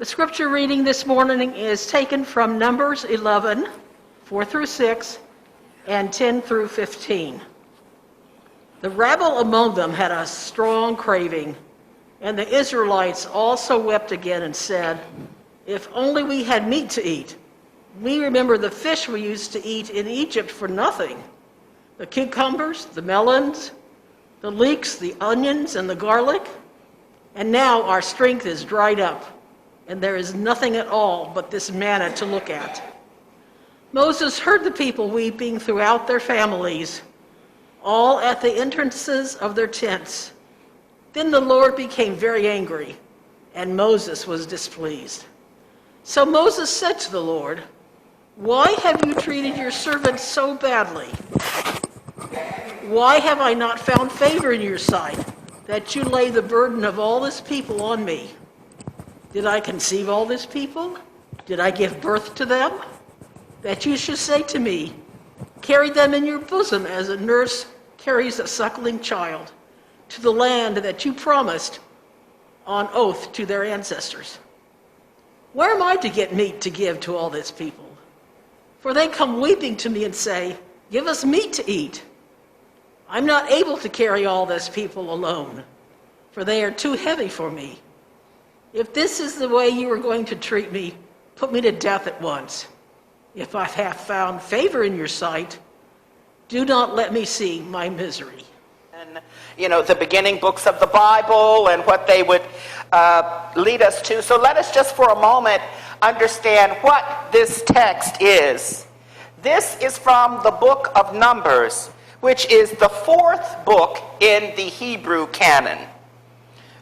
The scripture reading this morning is taken from Numbers 11, 4 through 6, and 10 through 15. The rabble among them had a strong craving, and the Israelites also wept again and said, "If only we had meat to eat. We remember the fish we used to eat in Egypt for nothing. The cucumbers, the melons, the leeks, the onions, and the garlic. And now our strength is dried up, and there is nothing at all but this manna to look at." Moses heard the people weeping throughout their families, all at the entrances of their tents. Then the Lord became very angry, and Moses was displeased. So Moses said to the Lord, "Why have you treated your servant so badly? Why have I not found favor in your sight, that you lay the burden of all this people on me? Did I conceive all this people? Did I give birth to them? That you should say to me, 'Carry them in your bosom as a nurse carries a suckling child, to the land that you promised on oath to their ancestors.' Where am I to get meat to give to all this people? For they come weeping to me and say, 'Give us meat to eat.' I'm not able to carry all this people alone, for they are too heavy for me. If this is the way you are going to treat me, put me to death at once. If I have found favor in your sight, do not let me see my misery." And, the beginning books of the Bible and what they would lead us to. So let us just for a moment understand what this text is. This is from the book of Numbers, which is the fourth book in the Hebrew canon.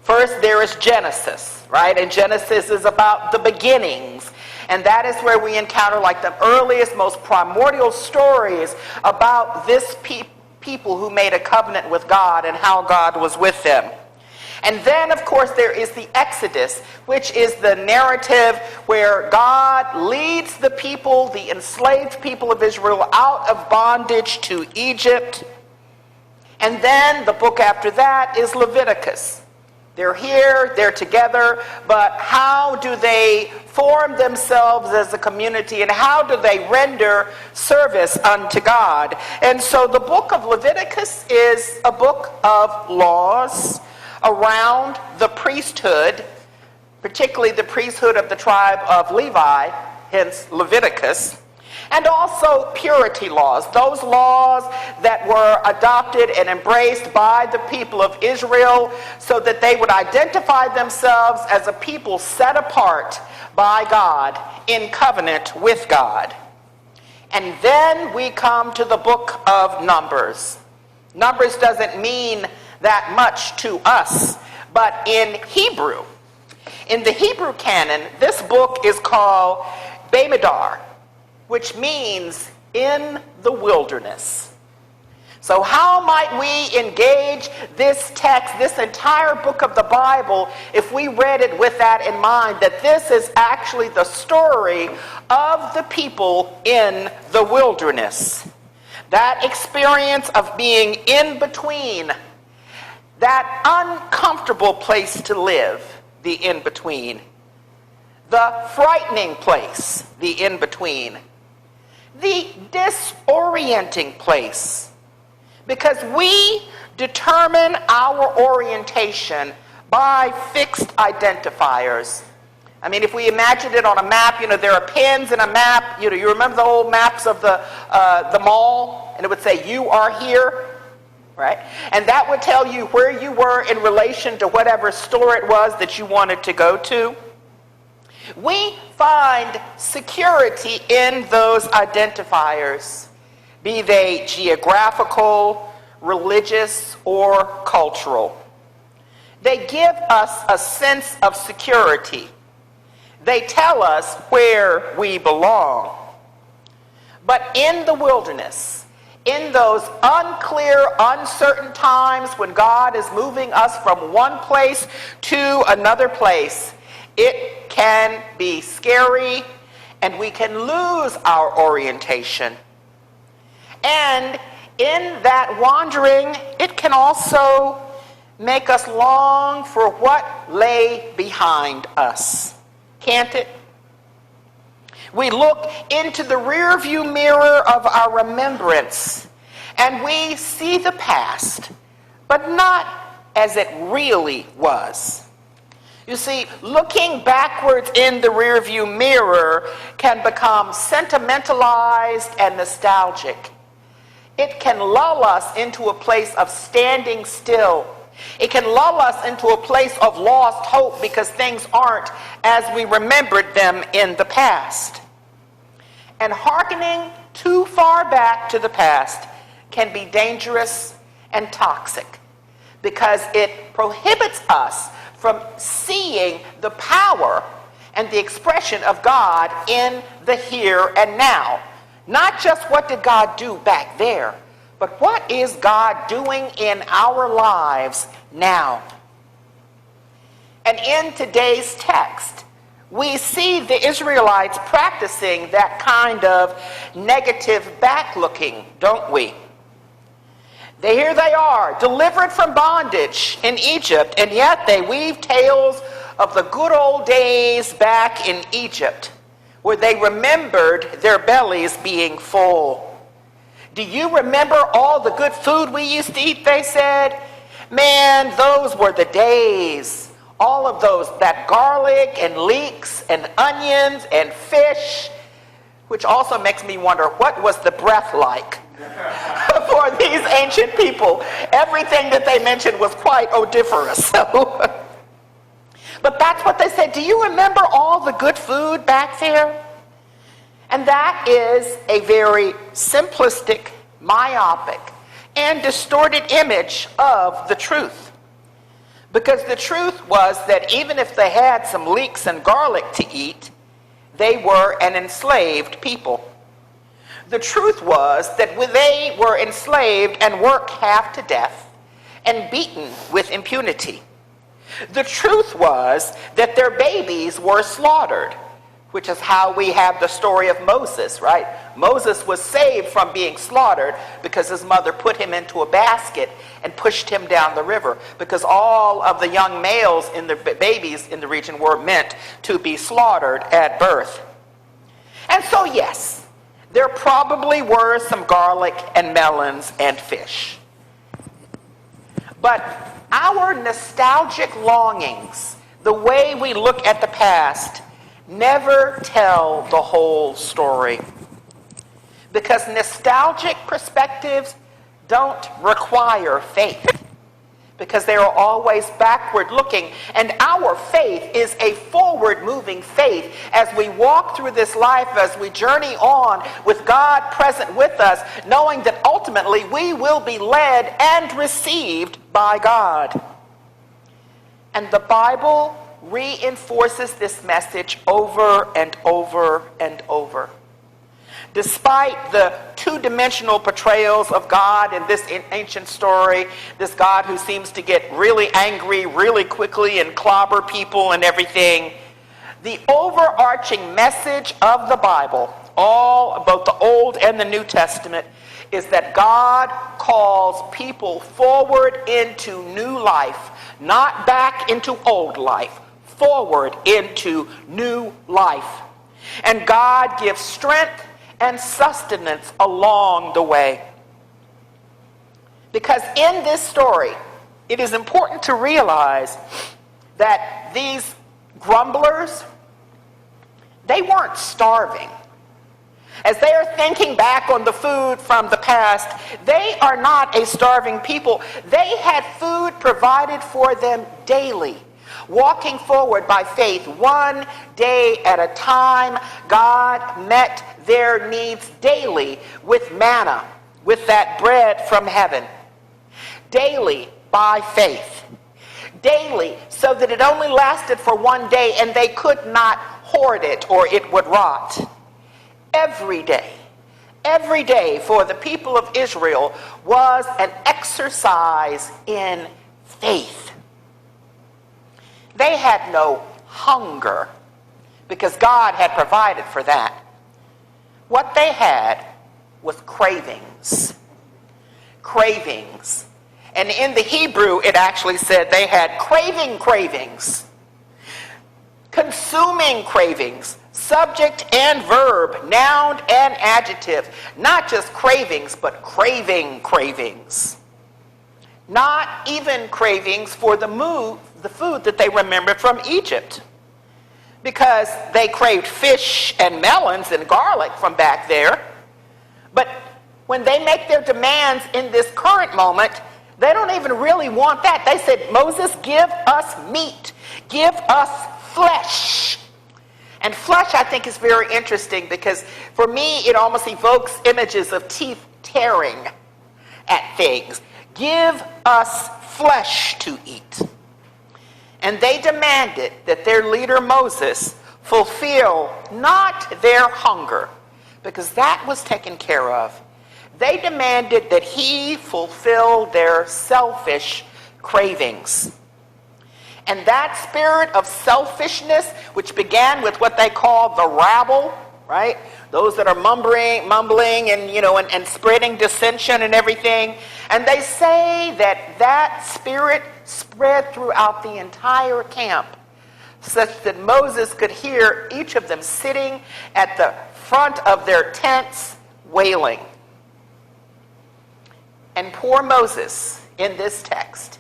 First, there is Genesis, right? And Genesis is about the beginnings. And that is where we encounter like the earliest, most primordial stories about this people who made a covenant with God and how God was with them. And then, of course, there is the Exodus, which is the narrative where God leads the people, the enslaved people of Israel, out of bondage to Egypt. And then the book after that is Leviticus. They're here, they're together, but how do they form themselves as a community, and how do they render service unto God? And so the book of Leviticus is a book of laws around the priesthood, particularly the priesthood of the tribe of Levi, hence Leviticus, and also purity laws, those laws that were adopted and embraced by the people of Israel so that they would identify themselves as a people set apart by God in covenant with God. And then we come to the book of Numbers. Numbers doesn't mean that much to us, but in Hebrew, in the Hebrew canon, this book is called Bamidbar, which means in the wilderness. So how might we engage this text, this entire book of the Bible, if we read it with that in mind, that this is actually the story of the people in the wilderness? That experience of being in between, that uncomfortable place to live, the in-between, the frightening place, the in-between, the disorienting place, because we determine our orientation by fixed identifiers. I mean, if we imagine it on a map, there are pins in a map. You remember the old maps of the mall, and it would say, "You are here," right? And that would tell you where you were in relation to whatever store it was that you wanted to go to. We find security in those identifiers, be they geographical, religious, or cultural. They give us a sense of security. They tell us where we belong. But in the wilderness, in those unclear, uncertain times when God is moving us from one place to another place, it can be scary, and we can lose our orientation. And in that wandering, it can also make us long for what lay behind us. can't it? We look into the rearview mirror of our remembrance, and we see the past, but not as it really was. You see, looking backwards in the rearview mirror can become sentimentalized and nostalgic. It can lull us into a place of standing still. It can lull us into a place of lost hope because things aren't as we remembered them in the past. And hearkening too far back to the past can be dangerous and toxic because it prohibits us from seeing the power and the expression of God in the here and now. Not just what did God do back there, but what is God doing in our lives now? And in today's text, we see the Israelites practicing that kind of negative backlooking, don't we? Here they are, delivered from bondage in Egypt, and yet they weave tales of the good old days back in Egypt, where they remembered their bellies being full. Do you remember all the good food we used to eat, they said? Man, those were the days. All of those, that garlic and leeks and onions and fish, which also makes me wonder, what was the breath like for these ancient people? Everything that they mentioned was quite odoriferous. But that's what they said. Do you remember all the good food back there? And that is a very simplistic, myopic, and distorted image of the truth. Because the truth was that even if they had some leeks and garlic to eat, they were an enslaved people. The truth was that they were enslaved and worked half to death and beaten with impunity. The truth was that their babies were slaughtered, which is how we have the story of Moses, right? Moses was saved from being slaughtered because his mother put him into a basket and pushed him down the river, because all of the young males in the babies in the region were meant to be slaughtered at birth. And so, yes, there probably were some garlic and melons and fish. But our nostalgic longings, the way we look at the past, never tell the whole story. Because nostalgic perspectives don't require faith, because they are always backward looking. And our faith is a forward moving faith as we walk through this life, as we journey on with God present with us, knowing that ultimately we will be led and received by God. And the Bible reinforces this message over and over and over. Despite the two-dimensional portrayals of God in this ancient story, this God who seems to get really angry really quickly and clobber people and everything, the overarching message of the Bible, both the Old and the New Testament, is that God calls people forward into new life, not back into old life, forward into new life. And God gives strength and sustenance along the way. Because in this story, it is important to realize that these grumblers, they weren't starving. As they are thinking back on the food from the past, they are not a starving people. They had food provided for them daily. Walking forward by faith, one day at a time, God met their needs daily with manna, with that bread from heaven. Daily by faith. Daily, so that it only lasted for one day and they could not hoard it or it would rot. Every day for the people of Israel was an exercise in faith. They had no hunger because God had provided for that. What they had was cravings. Cravings. And in the Hebrew, it actually said they had cravings. consuming cravings, subject and verb, noun and adjective. Not just cravings, but cravings. Not even cravings for the food that they remembered from Egypt, because they craved fish and melons and garlic from back there. But when they make their demands in this current moment, they don't even really want that. They said, Moses, give us meat. Give us flesh. And flesh, I think, is very interesting because for me, it almost evokes images of teeth tearing at things. Give us flesh to eat. And they demanded that their leader Moses fulfill not their hunger, because that was taken care of. They demanded that he fulfill their selfish cravings. And that spirit of selfishness, which began with what they call the rabble, right? Those that are mumbling and, and spreading dissension and everything. And they say that spirit spread throughout the entire camp, such that Moses could hear each of them sitting at the front of their tents wailing. And poor Moses in this text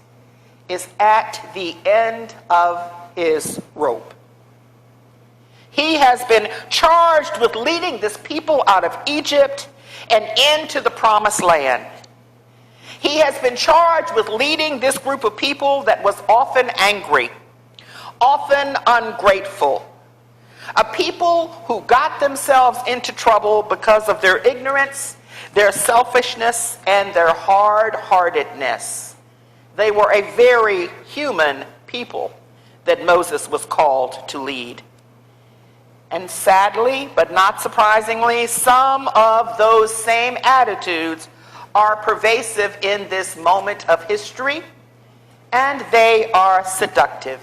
is at the end of his rope. He has been charged with leading this people out of Egypt and into the promised land. He has been charged with leading this group of people that was often angry, often ungrateful, a people who got themselves into trouble because of their ignorance, their selfishness, and their hard-heartedness. They were a very human people that Moses was called to lead. And sadly, but not surprisingly, some of those same attitudes are pervasive in this moment of history, and they are seductive.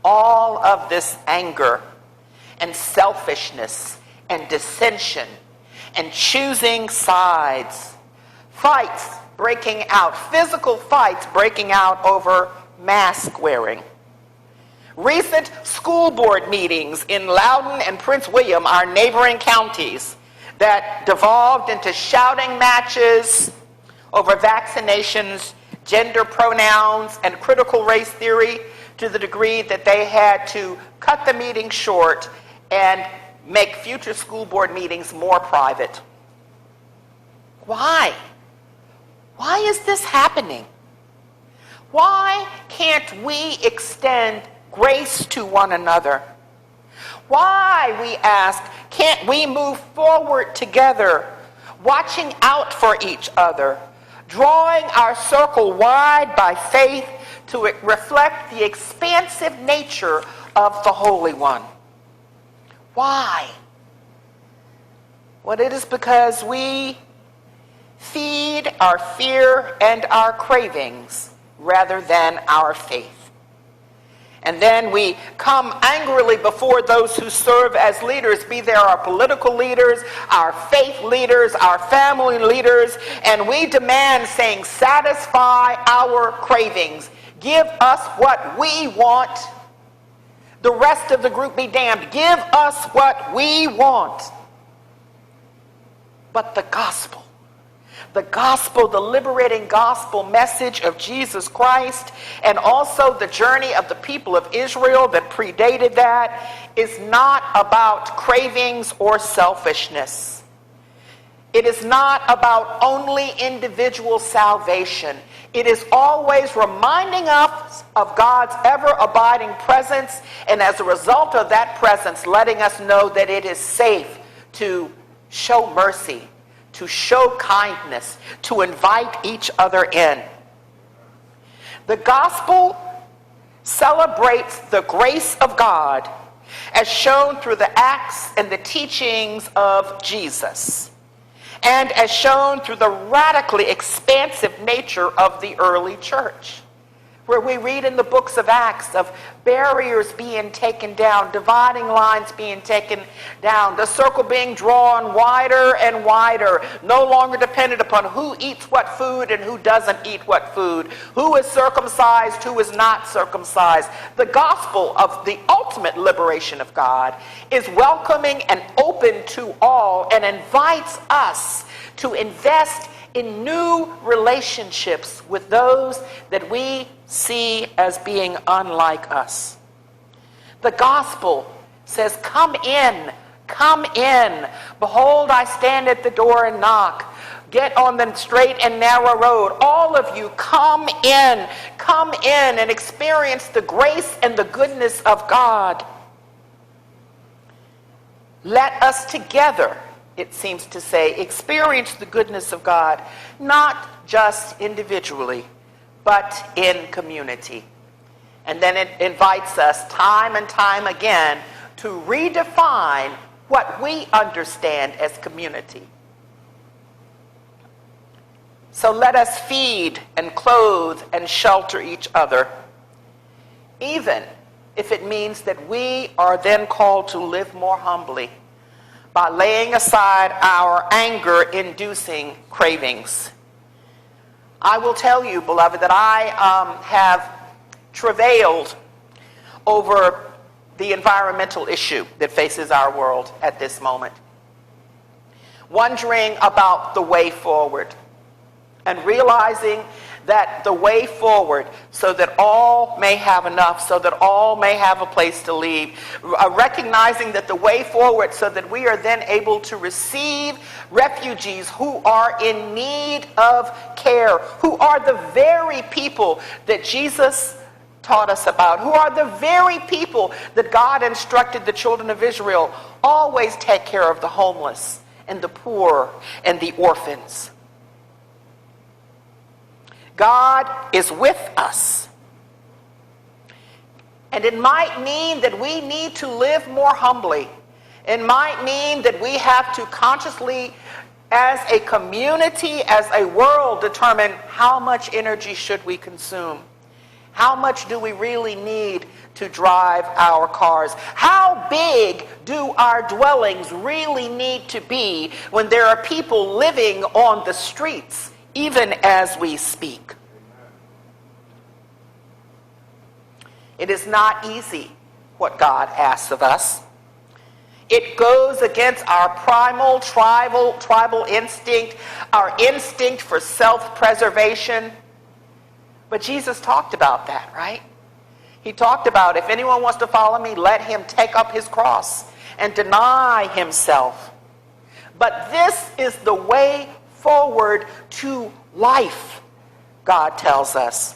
All of this anger and selfishness and dissension and choosing sides, fights breaking out, physical fights breaking out over mask wearing. Recent school board meetings in Loudoun and Prince William, our neighboring counties, that devolved into shouting matches over vaccinations, gender pronouns, and critical race theory, to the degree that they had to cut the meeting short and make future school board meetings more private. Why? Why is this happening? Why can't we extend grace to one another? Why, we ask, can't we move forward together, watching out for each other, drawing our circle wide by faith to reflect the expansive nature of the Holy One? Why? Well, it is because we feed our fear and our cravings rather than our faith. And then we come angrily before those who serve as leaders, be they our political leaders, our faith leaders, our family leaders, and we demand, saying, satisfy our cravings. Give us what we want. The rest of the group be damned. Give us what we want. But the gospel, the liberating gospel message of Jesus Christ, and also the journey of the people of Israel that predated that, is not about cravings or selfishness. It is not about only individual salvation. It is always reminding us of God's ever-abiding presence, and as a result of that presence, letting us know that it is safe to show mercy, to show kindness, to invite each other in. The gospel celebrates the grace of God as shown through the acts and the teachings of Jesus, and as shown through the radically expansive nature of the early church. where we read in the books of Acts of barriers being taken down, dividing lines being taken down, the circle being drawn wider and wider, no longer dependent upon who eats what food and who doesn't eat what food, who is circumcised, who is not circumcised. The gospel of the ultimate liberation of God is welcoming and open to all and invites us to invest in new relationships with those that we see as being unlike us. The gospel says, come in, come in. Behold, I stand at the door and knock. Get on the straight and narrow road. All of you, come in and experience the grace and the goodness of God. Let us together, it seems to say, experience the goodness of God, not just individually, but in community. And then it invites us time and time again to redefine what we understand as community. So let us feed and clothe and shelter each other, even if it means that we are then called to live more humbly by laying aside our anger-inducing cravings. I will tell you, beloved, that I have travailed over the environmental issue that faces our world at this moment, wondering about the way forward and realizing that the way forward, so that all may have enough, so that all may have a place to leave, recognizing that the way forward so that we are then able to receive refugees who are in need of care, who are the very people that Jesus taught us about, who are the very people that God instructed the children of Israel, always take care of the homeless and the poor and the orphans. God is with us. And it might mean that we need to live more humbly. It might mean that we have to consciously, as a community, as a world, determine how much energy should we consume. How much do we really need to drive our cars? How big do our dwellings really need to be when there are people living on the streets, even as we speak? It is not easy what God asks of us. It goes against our primal tribal instinct, our instinct for self-preservation. But Jesus talked about that, right? He talked about, if anyone wants to follow me, let him take up his cross and deny himself. But this is the way forward to life, God tells us.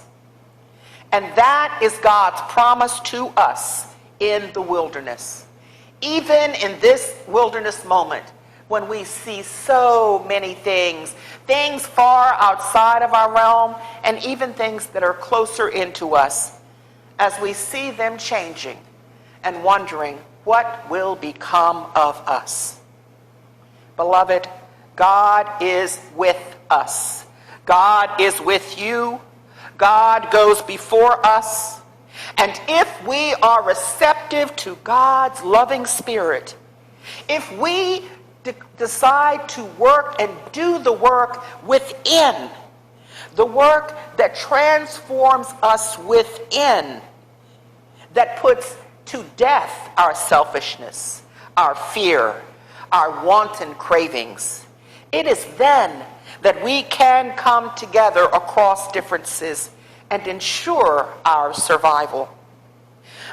And that is God's promise to us in the wilderness. Even in this wilderness moment, when we see so many things far outside of our realm, and even things that are closer into us, as we see them changing and wondering what will become of us. Beloved, God is with us. God is with you. God goes before us. And if we are receptive to God's loving spirit, if we decide to work and do the work within, the work that transforms us within, that puts to death our selfishness, our fear, our wanton cravings, it is then that we can come together across differences and ensure our survival.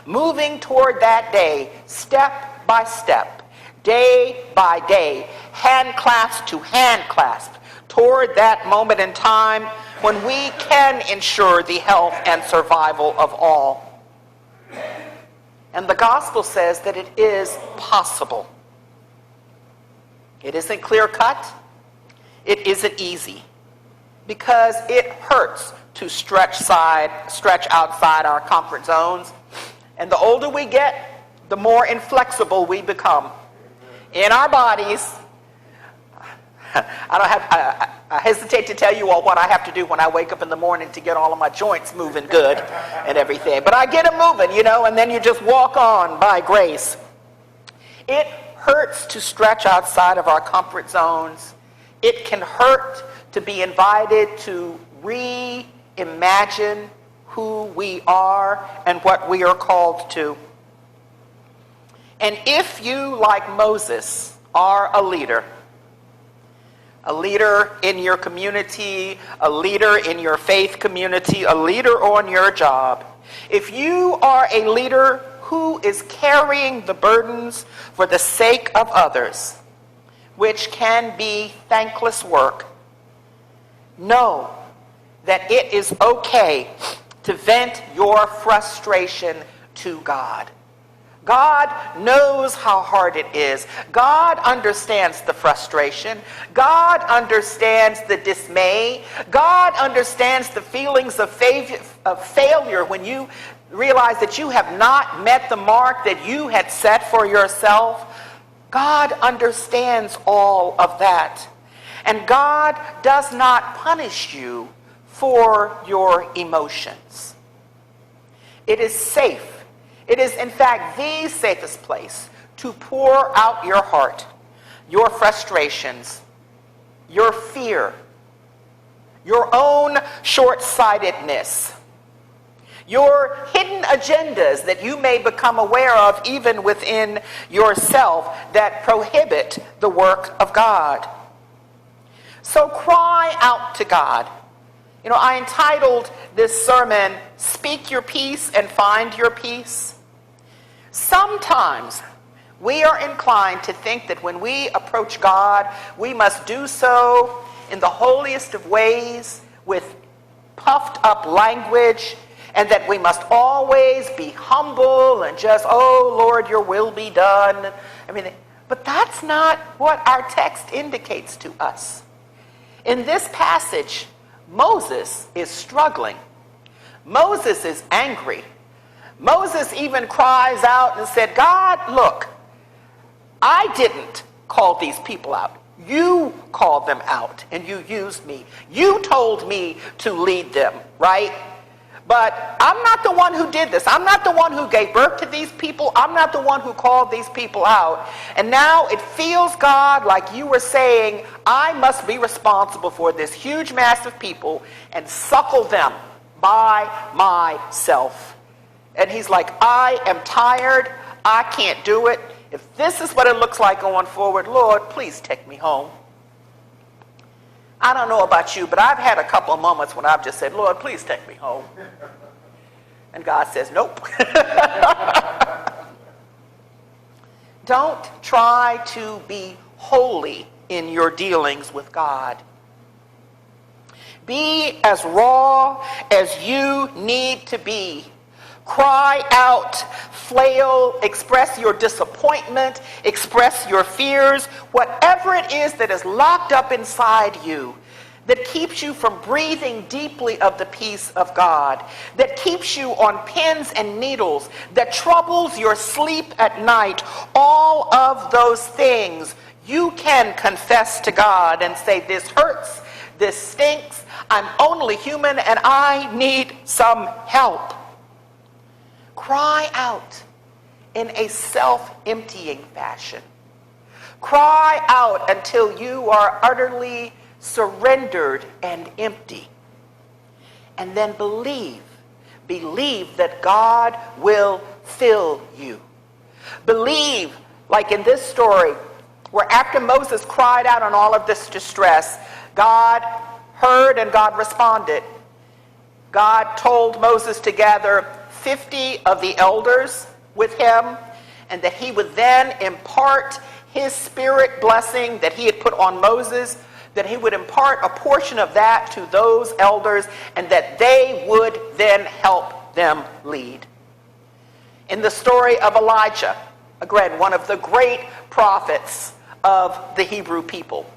Moving toward that day, step by step, day by day, hand clasp to hand clasp, toward that moment in time when we can ensure the health and survival of all. And the gospel says that it is possible. It isn't clear-cut. It isn't easy, because it hurts to stretch outside our comfort zones. And the older we get, the more inflexible we become in our bodies. I hesitate to tell you all what I have to do when I wake up in the morning to get all of my joints moving good and everything. But I get them moving, and then you just walk on by grace. It hurts to stretch outside of our comfort zones. It can hurt to be invited to reimagine who we are and what we are called to. And if you, like Moses, are a leader in your community, a leader in your faith community, a leader on your job, if you are a leader who is carrying the burdens for the sake of others, which can be thankless work, know that it is okay to vent your frustration to God. God knows how hard it is. God understands the frustration. God understands the dismay. God understands the feelings of failure when you realize that you have not met the mark that you had set for yourself. God understands all of that. And God does not punish you for your emotions. It is safe. It is, in fact, the safest place to pour out your heart, your frustrations, your fear, your own short-sightedness, your hidden agendas that you may become aware of even within yourself that prohibit the work of God. So cry out to God. I entitled this sermon, Speak Your Peace and Find Your Peace. Sometimes we are inclined to think that when we approach God, we must do so in the holiest of ways with puffed up language, and that we must always be humble and just, oh, Lord, your will be done. But that's not what our text indicates to us. In this passage, Moses is struggling. Moses is angry. Moses even cries out and said, God, look, I didn't call these people out. You called them out and you used me. You told me to lead them, right? But I'm not the one who did this. I'm not the one who gave birth to these people. I'm not the one who called these people out. And now it feels, God, like you were saying, I must be responsible for this huge mass of people and suckle them by myself. And he's like, I am tired. I can't do it. If this is what it looks like going forward, Lord, please take me home. I don't know about you, but I've had a couple of moments when I've just said, Lord, please take me home. And God says, nope. Don't try to be holy in your dealings with God. Be as raw as you need to be. Cry out, flail, express your disappointment, express your fears, whatever it is that is locked up inside you that keeps you from breathing deeply of the peace of God, that keeps you on pins and needles, that troubles your sleep at night, all of those things you can confess to God and say, this hurts, this stinks, I'm only human and I need some help. Cry out in a self-emptying fashion. Cry out until you are utterly surrendered and empty. And then believe that God will fill you. Believe, like in this story, where after Moses cried out on all of this distress, God heard and God responded. God told Moses to gather 50 of the elders with him, and that he would then impart his spirit blessing that he had put on Moses, that he would impart a portion of that to those elders, and that they would then help them lead. In the story of Elijah, again, one of the great prophets of the Hebrew people,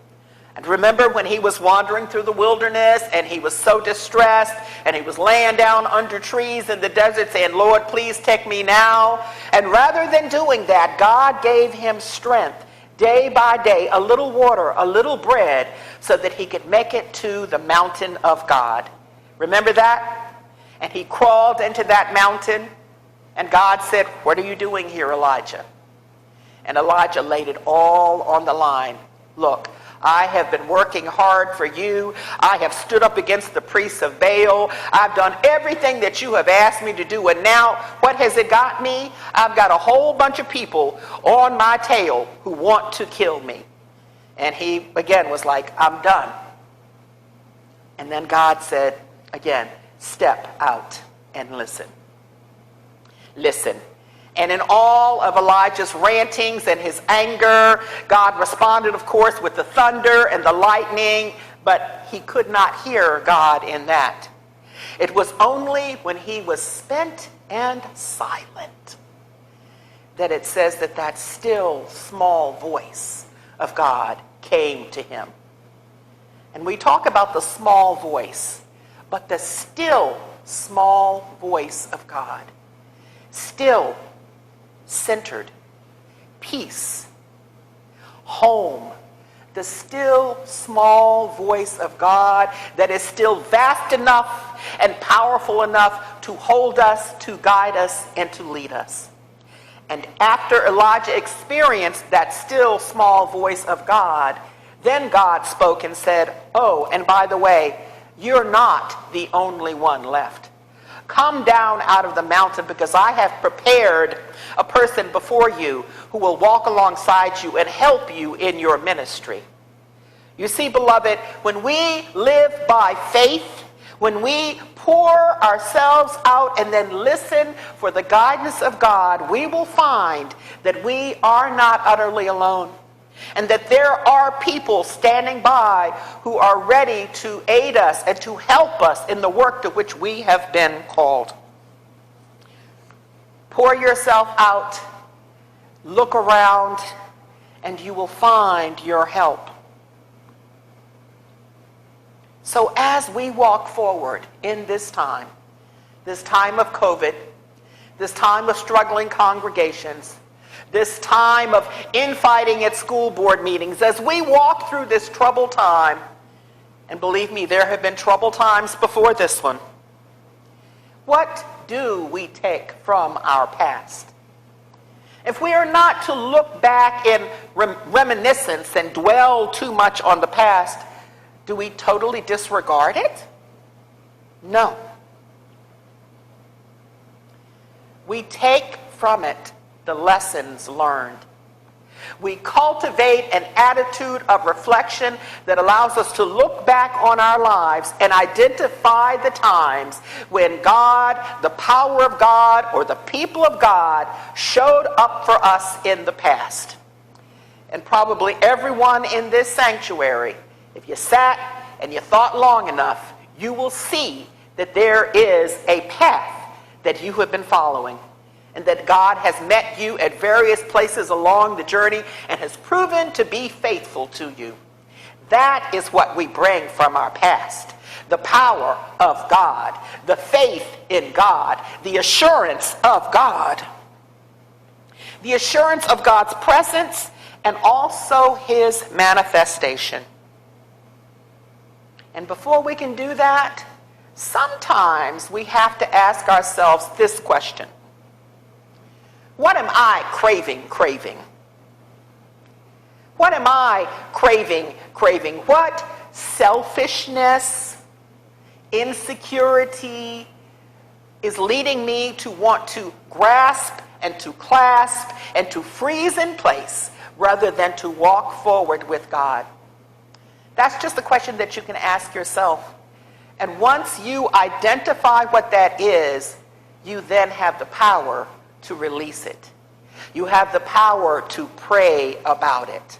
and remember when he was wandering through the wilderness and he was so distressed and he was laying down under trees in the desert saying, Lord, please take me now. And rather than doing that, God gave him strength. day by day, a little water, a little bread, so that he could make it to the mountain of God. Remember that? And he crawled into that mountain, and God said, "What are you doing here, Elijah?" And Elijah laid it all on the line. "Look, I have been working hard for you. I have stood up against the priests of Baal. I've done everything that you have asked me to do. And now, what has it got me? I've got a whole bunch of people on my tail who want to kill me." And he, again, was like, "I'm done." And then God said, again, "Step out and listen." Listen. And in all of Elijah's rantings and his anger, God responded, of course, with the thunder and the lightning, but he could not hear God in that. It was only when he was spent and silent that it says that that still small voice of God came to him. And we talk about the small voice, but the still small voice of God, still centered, peace, home, the still small voice of God that is still vast enough and powerful enough to hold us, to guide us, and to lead us. And after Elijah experienced that still small voice of God, then God spoke and said, "Oh, and by the way, you're not the only one left. Come down out of the mountain, because I have prepared a person before you who will walk alongside you and help you in your ministry." You see, beloved, when we live by faith, when we pour ourselves out and then listen for the guidance of God, we will find that we are not utterly alone, and that there are people standing by who are ready to aid us and to help us in the work to which we have been called. Pour yourself out, look around, and you will find your help. So as we walk forward in this time of COVID, this time of struggling congregations, this time of infighting at school board meetings, as we walk through this troubled time, and believe me, there have been troubled times before this one, what do we take from our past? If we are not to look back in reminiscence and dwell too much on the past, do we totally disregard it? No. We take from it the lessons learned. We cultivate an attitude of reflection that allows us to look back on our lives and identify the times when God, the power of God, or the people of God showed up for us in the past. And probably everyone in this sanctuary, if you sat and you thought long enough, you will see that there is a path that you have been following, and that God has met you at various places along the journey and has proven to be faithful to you. That is what we bring from our past. The power of God, the faith in God, the assurance of God. The assurance of God's presence and also his manifestation. And before we can do that, sometimes we have to ask ourselves this question: what am I craving? What am I craving? What selfishness, insecurity is leading me to want to grasp and to clasp and to freeze in place rather than to walk forward with God? That's just a question that you can ask yourself. And once you identify what that is, you then have the power to release it. You have the power to pray about it.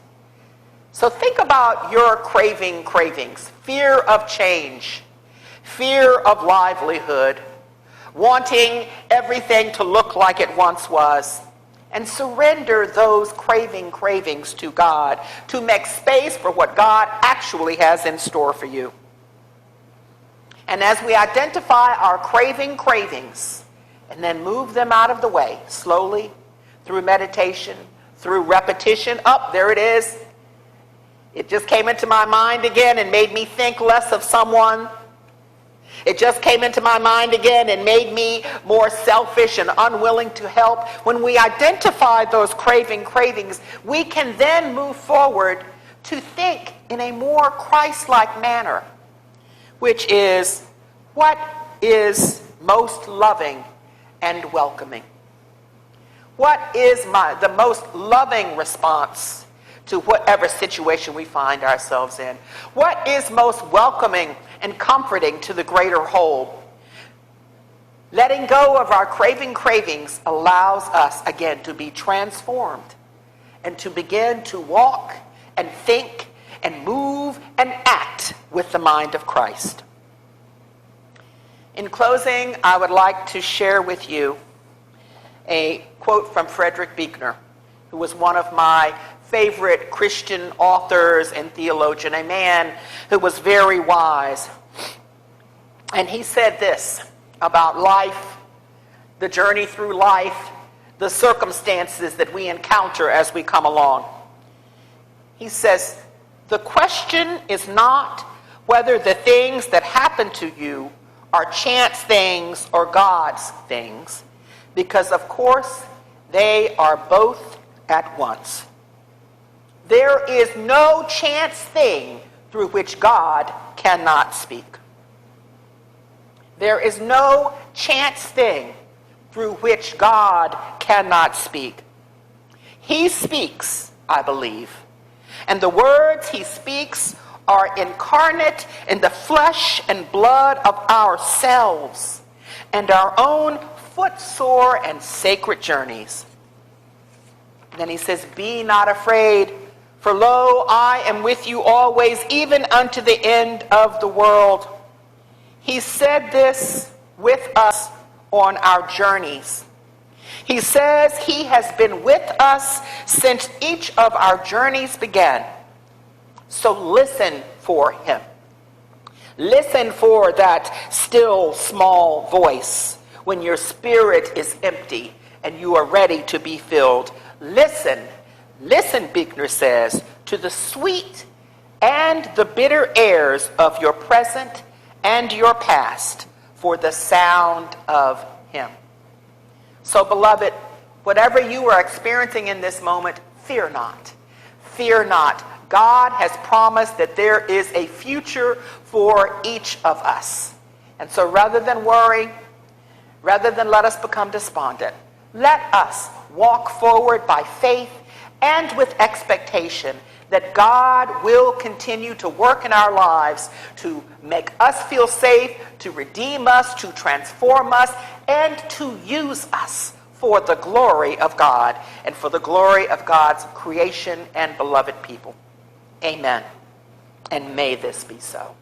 So think about your cravings: fear of change, fear of livelihood, wanting everything to look like it once was, and surrender those cravings to God to make space for what God actually has in store for you. And as we identify our cravings and then move them out of the way slowly through meditation, through repetition. Oh, there it is. It just came into my mind again and made me think less of someone. It just came into my mind again and made me more selfish and unwilling to help. When we identify those cravings, we can then move forward to think in a more Christ-like manner, which is, what is most loving and welcoming? What is the most loving response to whatever situation we find ourselves in? What is most welcoming and comforting to the greater whole? Letting go of our cravings allows us, again, to be transformed and to begin to walk and think and move and act with the mind of Christ. In closing, I would like to share with you a quote from Frederick Buechner, who was one of my favorite Christian authors and theologian, a man who was very wise. And he said this about life, the journey through life, the circumstances that we encounter as we come along. He says, the question is not whether the things that happen to you are chance things or God's things, because of course they are both at once. There is no chance thing through which God cannot speak. There is no chance thing through which God cannot speak. He speaks, I believe, and the words he speaks are incarnate in the flesh and blood of ourselves and our own footsore and sacred journeys. Then he says, be not afraid, for lo, I am with you always, even unto the end of the world. He said this with us on our journeys. He says he has been with us since each of our journeys began. So listen for him. Listen for that still small voice when your spirit is empty and you are ready to be filled. Listen, Buechner says, to the sweet and the bitter airs of your present and your past for the sound of him. So, beloved, whatever you are experiencing in this moment, fear not. Fear not. God has promised that there is a future for each of us. And so rather than worry, rather than let us become despondent, let us walk forward by faith and with expectation that God will continue to work in our lives to make us feel safe, to redeem us, to transform us, and to use us for the glory of God and for the glory of God's creation and beloved people. Amen. And may this be so.